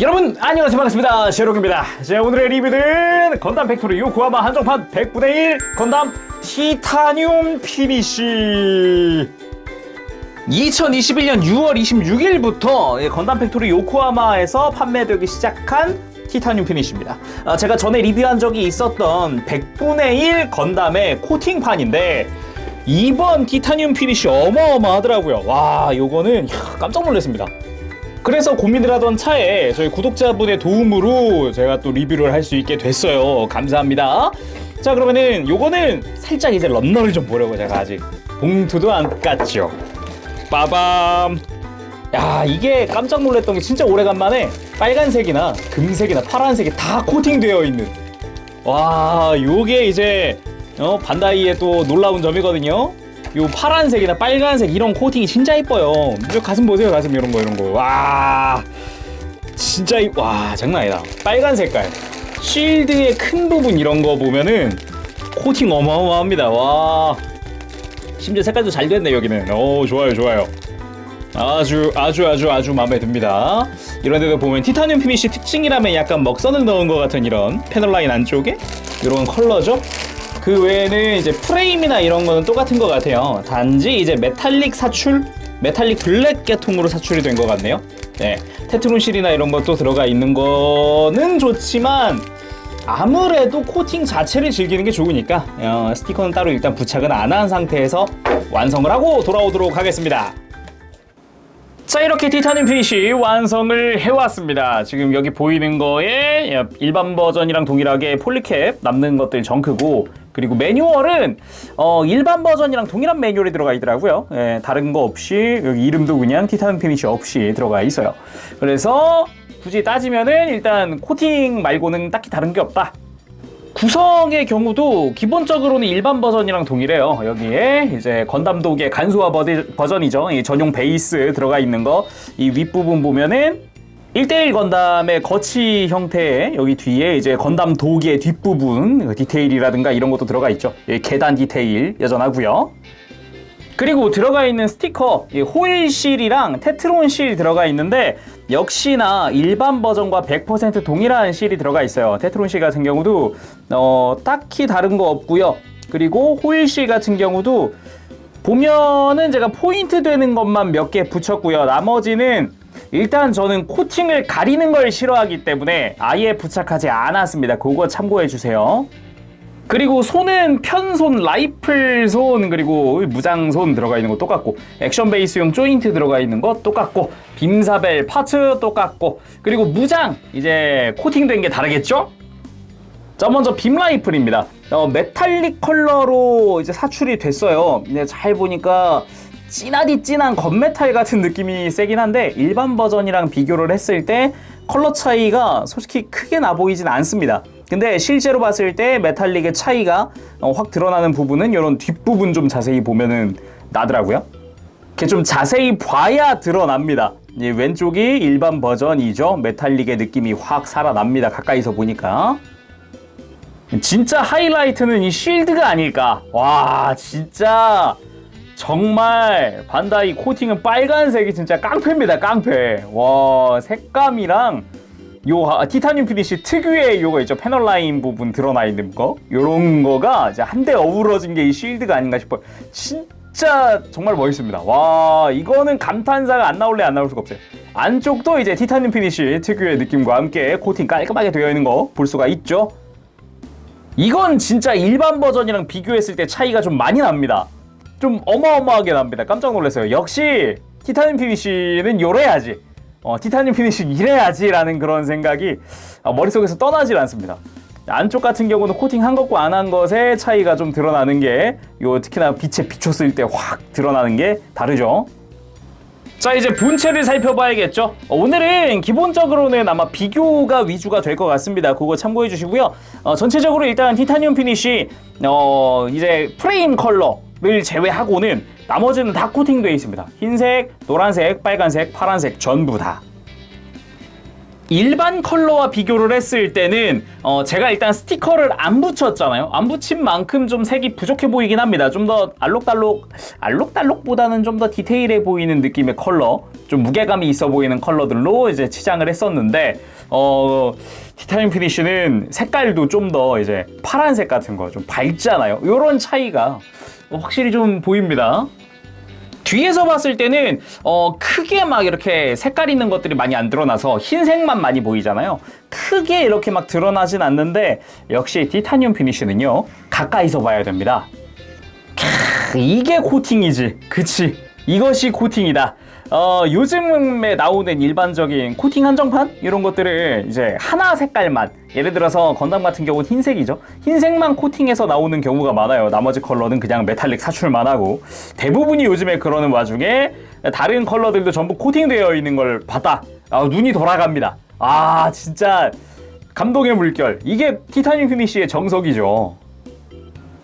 여러분 안녕하세요, 반갑습니다. 제로입니다. 자, 오늘의 리뷰는 건담 팩토리 요코하마 한정판 100분의 1 건담 티타늄 피니쉬. 2021년 6월 26일부터 건담 팩토리 요코하마에서 판매되기 시작한 티타늄 피니쉬입니다. 제가 전에 리뷰한 적이 있었던 100분의 1 건담의 코팅판인데 이번 티타늄 피니쉬 어마어마하더라고요. 와, 요거는 깜짝 놀랐습니다. 그래서 고민을 하던 차에 저희 구독자분의 도움으로 제가 또 리뷰를 할 수 있게 됐어요. 감사합니다. 자, 그러면은 요거는 살짝 이제 런너를 좀 보려고 제가 아직 봉투도 안 깠죠. 빠밤. 야, 이게 깜짝 놀랐던 게 진짜 오래간만에 빨간색이나 금색이나 파란색이 다 코팅되어 있는, 와, 요게 이제 반다이의 또 놀라운 점이거든요. 요 파란색이나 빨간색 이런 코팅이 진짜 이뻐요. 요 가슴 보세요, 가슴 이런 거. 와, 진짜 와, 장난 아니다. 빨간 색깔 쉴드의 큰 부분 이런 거 보면은 코팅 어마어마합니다. 와, 심지어 색깔도 잘 됐네 여기는. 좋아요. 아주 마음에 듭니다. 이런 데도 보면 티타늄 피니쉬 특징이라면 약간 먹선을 넣은 것 같은 이런 패널 라인 안쪽에 이런 컬러죠. 그 외에는 이제 프레임이나 이런 거는 똑같은 것 같아요. 단지 이제 메탈릭 사출, 메탈릭 블랙 계통으로 사출이 된 것 같네요. 네, 테트론 실이나 이런 것도 들어가 있는 거는 좋지만 아무래도 코팅 자체를 즐기는 게 좋으니까 스티커는 따로 일단 부착은 안 한 상태에서 완성을 하고 돌아오도록 하겠습니다. 자, 이렇게 티타늄 피니쉬 완성을 해왔습니다. 지금 여기 보이는 거에 일반 버전이랑 동일하게 폴리캡 남는 것들 정크고, 그리고 매뉴얼은 일반 버전이랑 동일한 매뉴얼이 들어가 있더라고요. 다른 거 없이 여기 이름도 그냥 티타늄 피니쉬 없이 들어가 있어요. 그래서 굳이 따지면은 일단 코팅 말고는 딱히 다른 게 없다. 구성의 경우도 기본적으로는 일반 버전이랑 동일해요. 여기에 이제 건담 독의 간소화 버전이죠. 이 전용 베이스 들어가 있는 거, 이 윗부분 보면은 1대1 건담의 거치 형태의 여기 뒤에 이제 건담 독의 뒷부분 디테일이라든가 이런 것도 들어가 있죠. 계단 디테일 여전하고요. 그리고 들어가 있는 스티커, 호일 실이랑 테트론 실 들어가 있는데 역시나 일반 버전과 100% 동일한 실이 들어가 있어요. 테트론 실 같은 경우도 딱히 다른 거 없고요. 그리고 호일 실 같은 경우도 보면은 제가 포인트 되는 것만 몇 개 붙였고요. 나머지는 일단 저는 코팅을 가리는 걸 싫어하기 때문에 아예 부착하지 않았습니다. 그거 참고해 주세요. 그리고 손은 편손, 라이플 손, 그리고 무장손 들어가 있는 거 똑같고, 액션 베이스용 조인트 들어가 있는 거 똑같고, 빔사벨 파츠 똑같고, 그리고 무장 이제 코팅된 게 다르겠죠? 자, 먼저 빔 라이플입니다. 메탈릭 컬러로 이제 사출이 됐어요. 근데 잘 보니까 진하디 진한 건메탈 같은 느낌이 세긴 한데 일반 버전이랑 비교를 했을 때 컬러 차이가 솔직히 크게 나 보이진 않습니다. 근데 실제로 봤을 때 메탈릭의 차이가 확 드러나는 부분은 이런 뒷부분 좀 자세히 보면은 나더라고요. 이렇게 좀 자세히 봐야 드러납니다. 왼쪽이 일반 버전이죠. 메탈릭의 느낌이 확 살아납니다. 가까이서 보니까. 진짜 하이라이트는 이 쉴드가 아닐까. 와, 진짜 정말 반다이 코팅은 빨간색이 진짜 깡패입니다. 깡패. 와, 색감이랑 요 티타늄 피니쉬 특유의 요거 있죠, 패널 라인 부분 드러나 있는 거, 요런 거가 이제 한데 어우러진 게 이 쉴드가 아닌가 싶어요. 진짜 정말 멋있습니다. 와, 이거는 감탄사가 안 나올 수가 없어요. 안쪽도 이제 티타늄 피니쉬 특유의 느낌과 함께 코팅 깔끔하게 되어 있는 거 볼 수가 있죠. 이건 진짜 일반 버전이랑 비교했을 때 차이가 좀 많이 납니다. 좀 어마어마하게 납니다. 깜짝 놀랐어요. 역시 티타늄 피니쉬는 요래야지, 티타늄 피니쉬 이래야지 라는 그런 생각이 머릿속에서 떠나질 않습니다. 안쪽 같은 경우는 코팅한 것과 안 한 것의 차이가 좀 드러나는 게, 특히나 빛에 비췄을 때 확 드러나는 게 다르죠. 자, 이제 본체를 살펴봐야겠죠. 오늘은 기본적으로는 아마 비교가 위주가 될 것 같습니다. 그거 참고해 주시고요. 전체적으로 일단 티타늄 피니쉬 이제 프레임 컬러를 제외하고는 나머지는 다 코팅되어 있습니다. 흰색, 노란색, 빨간색, 파란색 전부 다. 일반 컬러와 비교를 했을 때는 제가 일단 스티커를 안 붙였잖아요. 안 붙인 만큼 좀 색이 부족해 보이긴 합니다. 좀 더 알록달록보다는 좀 더 디테일해 보이는 느낌의 컬러, 좀 무게감이 있어 보이는 컬러들로 이제 치장을 했었는데 티타늄 피니쉬는 색깔도 좀 더 이제 파란색 같은 거 좀 밝잖아요. 이런 차이가 확실히 좀 보입니다. 뒤에서 봤을 때는 크게 막 이렇게 색깔 있는 것들이 많이 안 드러나서 흰색만 많이 보이잖아요. 크게 이렇게 막 드러나진 않는데 역시 티타늄 피니쉬는요, 가까이서 봐야 됩니다. 이게 코팅이지. 그치, 이것이 코팅이다. 요즘에 나오는 일반적인 코팅 한정판 이런 것들을 이제 하나 색깔만, 예를 들어서 건담 같은 경우는 흰색이죠. 흰색만 코팅해서 나오는 경우가 많아요. 나머지 컬러는 그냥 메탈릭 사출만 하고, 대부분이 요즘에 그러는 와중에 다른 컬러들도 전부 코팅되어 있는 걸 봤다. 눈이 돌아갑니다. 진짜 감동의 물결. 이게 티타늄 피니쉬의 정석이죠.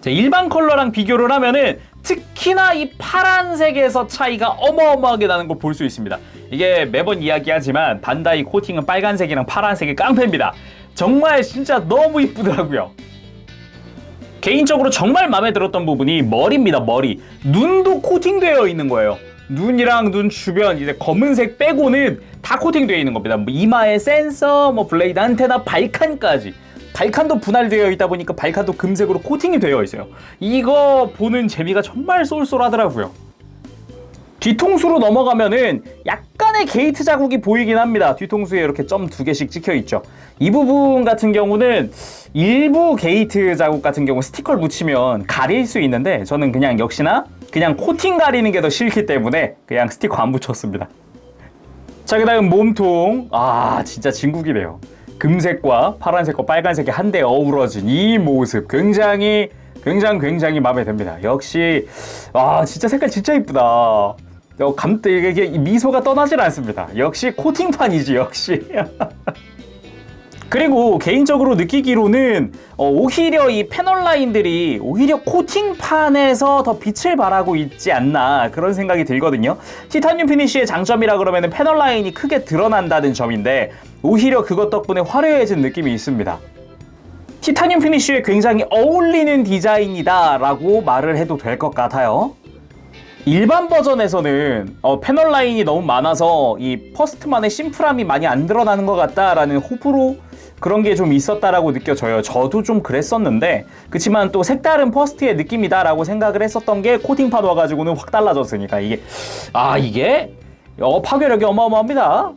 일반 컬러랑 비교를 하면은 특히나 이 파란색에서 차이가 어마어마하게 나는 걸 볼 수 있습니다. 이게 매번 이야기하지만 반다이 코팅은 빨간색이랑 파란색이 깡패입니다. 정말 진짜 너무 이쁘더라고요. 개인적으로 정말 마음에 들었던 부분이 머리입니다. 머리. 눈도 코팅되어 있는 거예요. 눈이랑 눈 주변 이제 검은색 빼고는 다 코팅되어 있는 겁니다. 이마에 센서, 블레이드 안테나, 발칸까지. 발칸도 분할되어 있다 보니까 발칸도 금색으로 코팅이 되어 있어요. 이거 보는 재미가 정말 쏠쏠하더라고요. 뒤통수로 넘어가면은 약간의 게이트 자국이 보이긴 합니다. 뒤통수에 이렇게 점 2개씩 찍혀 있죠. 이 부분 같은 경우는 일부 게이트 자국 같은 경우 스티커를 붙이면 가릴 수 있는데, 저는 그냥 역시나 그냥 코팅 가리는 게 더 싫기 때문에 그냥 스티커 안 붙였습니다. 자, 그 다음 몸통. 진짜 진국이네요. 금색과 파란색과 빨간색이 한데 어우러진 이 모습 굉장히 마음에 듭니다. 역시 진짜 색깔 진짜 이쁘다. 이게 미소가 떠나질 않습니다. 역시 코팅판이지, 역시. 그리고 개인적으로 느끼기로는 오히려 이 패널 라인들이 오히려 코팅판에서 더 빛을 발하고 있지 않나, 그런 생각이 들거든요. 티타늄 피니쉬의 장점이라 그러면 패널 라인이 크게 드러난다는 점인데, 오히려 그것 덕분에 화려해진 느낌이 있습니다. 티타늄 피니쉬에 굉장히 어울리는 디자인이다 라고 말을 해도 될 것 같아요. 일반 버전에서는 패널 라인이 너무 많아서 이 퍼스트만의 심플함이 많이 안 드러나는 것 같다라는 호불호, 그런 게 좀 있었다라고 느껴져요. 저도 좀 그랬었는데, 그치만 또 색다른 퍼스트의 느낌이다 라고 생각을 했었던 게 코팅판 와가지고는 확 달라졌으니까 이게 파괴력이 어마어마합니다.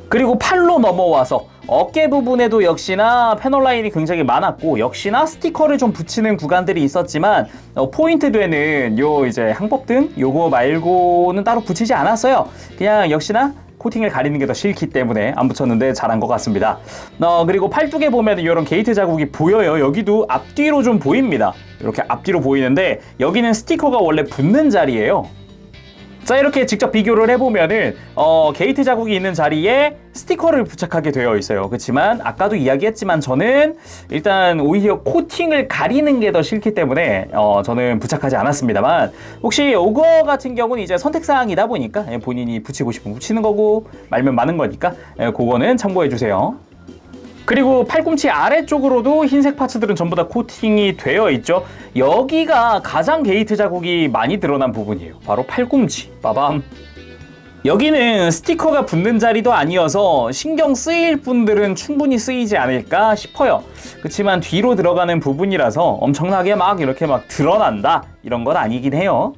그리고 팔로 넘어와서 어깨 부분에도 역시나 패널 라인이 굉장히 많았고, 역시나 스티커를 좀 붙이는 구간들이 있었지만 포인트 되는 요 이제 항법등 요거 말고는 따로 붙이지 않았어요. 그냥 역시나 코팅을 가리는 게 더 싫기 때문에 안 붙였는데 잘한 것 같습니다. 그리고 팔뚝에 보면 이런 게이트 자국이 보여요. 여기도 앞뒤로 좀 보입니다. 이렇게 앞뒤로 보이는데 여기는 스티커가 원래 붙는 자리예요. 자, 이렇게 직접 비교를 해보면은 게이트 자국이 있는 자리에 스티커를 부착하게 되어 있어요. 그렇지만 아까도 이야기했지만 저는 일단 오히려 코팅을 가리는 게 더 싫기 때문에 저는 부착하지 않았습니다만, 혹시 이거 같은 경우는 이제 선택사항이다 보니까 본인이 붙이고 싶으면 붙이는 거고 말면 마는 거니까 그거는 참고해 주세요. 그리고 팔꿈치 아래쪽으로도 흰색 파츠들은 전부 다 코팅이 되어 있죠. 여기가 가장 게이트 자국이 많이 드러난 부분이에요. 바로 팔꿈치. 빠밤. 여기는 스티커가 붙는 자리도 아니어서 신경 쓰일 분들은 충분히 쓰이지 않을까 싶어요. 그렇지만 뒤로 들어가는 부분이라서 엄청나게 막 이렇게 막 드러난다, 이런 건 아니긴 해요.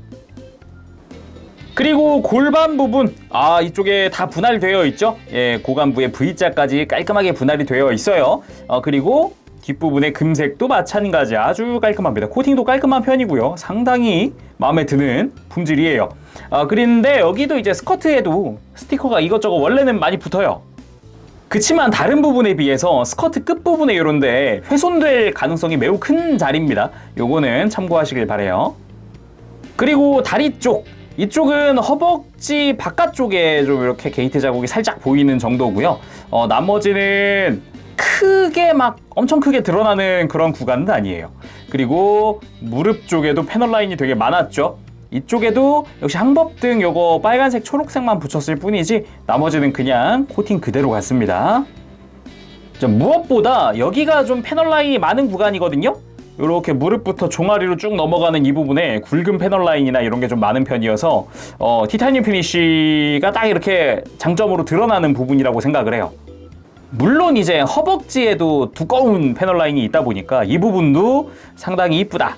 그리고 골반 부분, 이쪽에 다 분할되어 있죠. 고관부의 V자까지 깔끔하게 분할이 되어 있어요. 그리고 뒷부분의 금색도 마찬가지 아주 깔끔합니다. 코팅도 깔끔한 편이고요. 상당히 마음에 드는 품질이에요. 그런데 여기도 이제 스커트에도 스티커가 이것저것 원래는 많이 붙어요. 그치만 다른 부분에 비해서 스커트 끝부분에 이런데 훼손될 가능성이 매우 큰 자리입니다. 요거는 참고하시길 바래요. 그리고 다리 쪽, 이쪽은 허벅지 바깥쪽에 좀 이렇게 게이트 자국이 살짝 보이는 정도고요. 나머지는 크게 막 엄청 크게 드러나는 그런 구간은 아니에요. 그리고 무릎 쪽에도 패널 라인이 되게 많았죠. 이쪽에도 역시 항법등 요거 빨간색 초록색만 붙였을 뿐이지 나머지는 그냥 코팅 그대로 갔습니다. 무엇보다 여기가 좀 패널 라인이 많은 구간이거든요. 이렇게 무릎부터 종아리로 쭉 넘어가는 이 부분에 굵은 패널 라인이나 이런 게 좀 많은 편이어서 티타늄 피니쉬가 딱 이렇게 장점으로 드러나는 부분이라고 생각을 해요. 물론 이제 허벅지에도 두꺼운 패널 라인이 있다 보니까 이 부분도 상당히 이쁘다.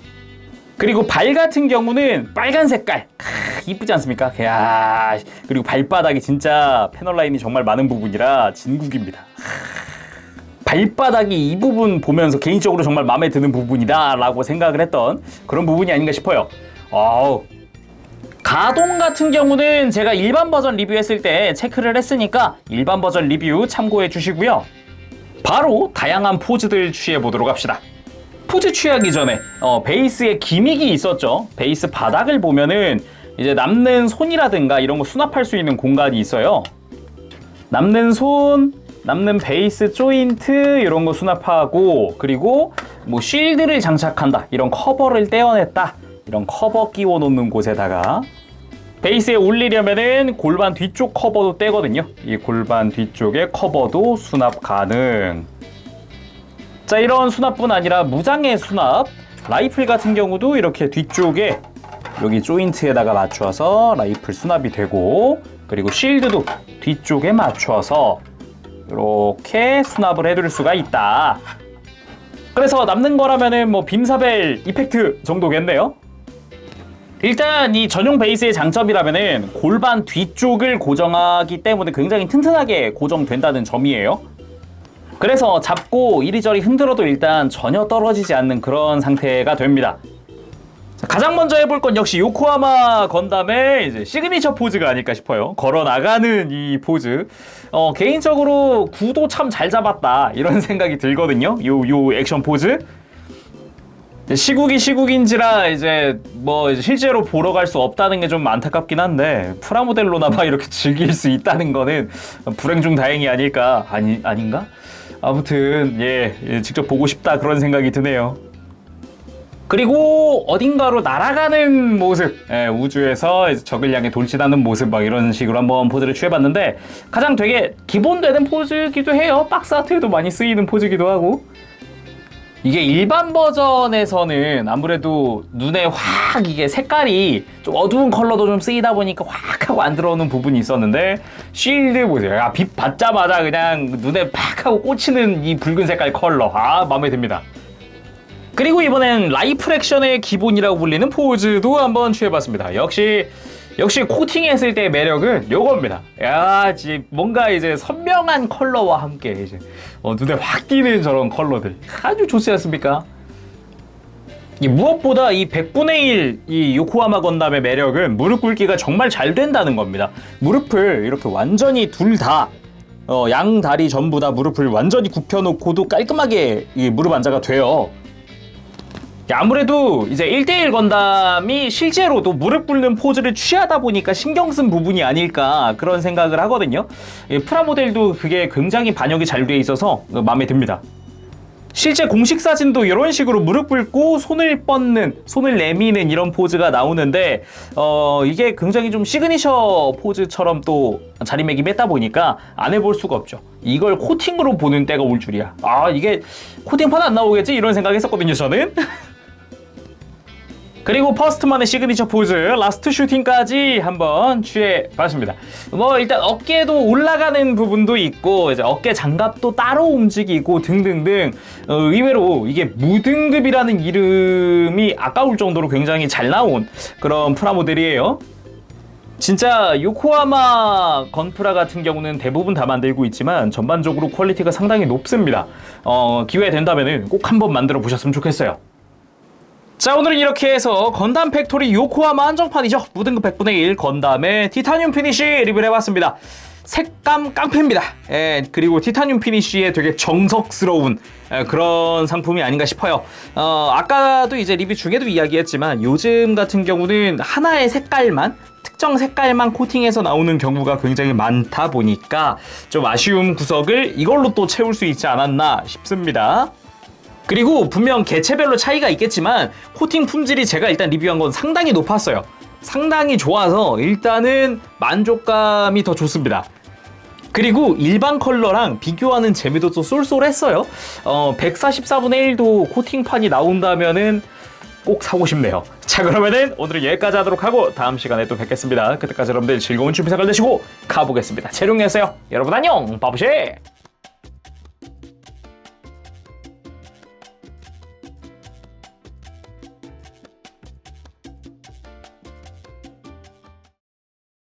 그리고 발 같은 경우는 빨간 색깔 이쁘지 않습니까? 야, 그리고 발바닥이 진짜 패널 라인이 정말 많은 부분이라 진국입니다. 발바닥이 이 부분 보면서 개인적으로 정말 마음에 드는 부분이다 라고 생각을 했던 그런 부분이 아닌가 싶어요. 가동 같은 경우는 제가 일반 버전 리뷰했을 때 체크를 했으니까 일반 버전 리뷰 참고해 주시고요. 바로 다양한 포즈들 취해 보도록 합시다. 포즈 취하기 전에 베이스에 기믹이 있었죠. 베이스 바닥을 보면은 이제 남는 손이라든가 이런 거 수납할 수 있는 공간이 있어요. 남는 손, 남는 베이스 조인트 이런 거 수납하고, 그리고 뭐 쉴드를 장착한다, 이런 커버를 떼어냈다, 이런 커버 끼워 놓는 곳에다가 베이스에 올리려면은 골반 뒤쪽 커버도 떼거든요. 이 골반 뒤쪽에 커버도 수납 가능. 자, 이런 수납뿐 아니라 무장의 수납, 라이플 같은 경우도 이렇게 뒤쪽에 여기 조인트에다가 맞춰서 라이플 수납이 되고, 그리고 쉴드도 뒤쪽에 맞춰서 이렇게 수납을 해둘 수가 있다. 그래서 남는 거라면은 뭐 빔사벨 이펙트 정도겠네요. 일단 이 전용 베이스의 장점이라면은 골반 뒤쪽을 고정하기 때문에 굉장히 튼튼하게 고정된다는 점이에요. 그래서 잡고 이리저리 흔들어도 일단 전혀 떨어지지 않는 그런 상태가 됩니다. 가장 먼저 해볼 건 역시 요코하마 건담의 이제 시그니처 포즈가 아닐까 싶어요. 걸어 나가는 이 포즈. 개인적으로 구도 참 잘 잡았다, 이런 생각이 들거든요. 요 액션 포즈. 시국이 시국인지라 이제 뭐 실제로 보러 갈 수 없다는 게 좀 안타깝긴 한데, 프라모델로나마 이렇게 즐길 수 있다는 거는 불행 중 다행이 아닐까. 아닌가? 아무튼 예, 직접 보고 싶다, 그런 생각이 드네요. 그리고 어딘가로 날아가는 모습, 우주에서 이제 적을 향해 돌진하는 모습, 막 이런 식으로 한번 포즈를 취해봤는데 가장 되게 기본되는 포즈기도 해요. 박스 아트에도 많이 쓰이는 포즈기도 하고. 이게 일반 버전에서는 아무래도 눈에 확 이게 색깔이 좀 어두운 컬러도 좀 쓰이다 보니까 확 하고 안 들어오는 부분이 있었는데, 쉴드 보세요. 빛 받자마자 그냥 눈에 팍 하고 꽂히는 이 붉은 색깔 컬러, 마음에 듭니다. 그리고 이번엔 라이플 액션의 기본이라고 불리는 포즈도 한번 취해봤습니다. 역시 코팅했을 때의 매력은 요겁니다. 뭔가 이제 선명한 컬러와 함께 이제 눈에 확 띄는 저런 컬러들 아주 좋지 않습니까? 무엇보다 이 100분의 1 이 요코하마 건담의 매력은 무릎 꿇기가 정말 잘 된다는 겁니다. 무릎을 이렇게 완전히 둘 다 양 다리 전부 다 무릎을 완전히 굽혀놓고도 깔끔하게 이 무릎 앉아가 돼요. 아무래도 이제 1대1 건담이 실제로도 무릎 꿇는 포즈를 취하다 보니까 신경 쓴 부분이 아닐까, 그런 생각을 하거든요. 프라모델도 그게 굉장히 반영이 잘 돼 있어서 마음에 듭니다. 실제 공식 사진도 이런 식으로 무릎 꿇고 손을 뻗는, 손을 내미는 이런 포즈가 나오는데 이게 굉장히 좀 시그니처 포즈처럼 또 자리매김했다 보니까 안 해볼 수가 없죠. 이걸 코팅으로 보는 때가 올 줄이야. 이게 코팅판 안 나오겠지, 이런 생각했었거든요, 저는. 그리고 퍼스트만의 시그니처 포즈 라스트 슈팅까지 한번 취해봤습니다. 일단 어깨도 올라가는 부분도 있고, 이제 어깨 장갑도 따로 움직이고 등등등, 의외로 이게 무등급이라는 이름이 아까울 정도로 굉장히 잘 나온 그런 프라모델이에요. 진짜 요코하마 건프라 같은 경우는 대부분 다 만들고 있지만 전반적으로 퀄리티가 상당히 높습니다. 기회 된다면 꼭 한번 만들어 보셨으면 좋겠어요. 자, 오늘은 이렇게 해서 건담 팩토리 요코하마 한정판이죠. 무등급 100분의 1 건담의 티타늄 피니쉬 리뷰를 해봤습니다. 색감 깡패입니다. 그리고 티타늄 피니쉬의 되게 정석스러운 그런 상품이 아닌가 싶어요. 아까도 이제 리뷰 중에도 이야기했지만 요즘 같은 경우는 하나의 색깔만, 특정 색깔만 코팅해서 나오는 경우가 굉장히 많다 보니까 좀 아쉬운 구석을 이걸로 또 채울 수 있지 않았나 싶습니다. 그리고 분명 개체별로 차이가 있겠지만 코팅 품질이 제가 일단 리뷰한 건 상당히 높았어요. 상당히 좋아서 일단은 만족감이 더 좋습니다. 그리고 일반 컬러랑 비교하는 재미도 또 쏠쏠했어요. 144분의 1도 코팅판이 나온다면은 꼭 사고 싶네요. 자, 그러면은 오늘은 여기까지 하도록 하고 다음 시간에 또 뵙겠습니다. 그때까지 여러분들 즐거운 준비 생활 되시고 가보겠습니다. 재룡이었어요. 여러분 안녕. 바보쉐.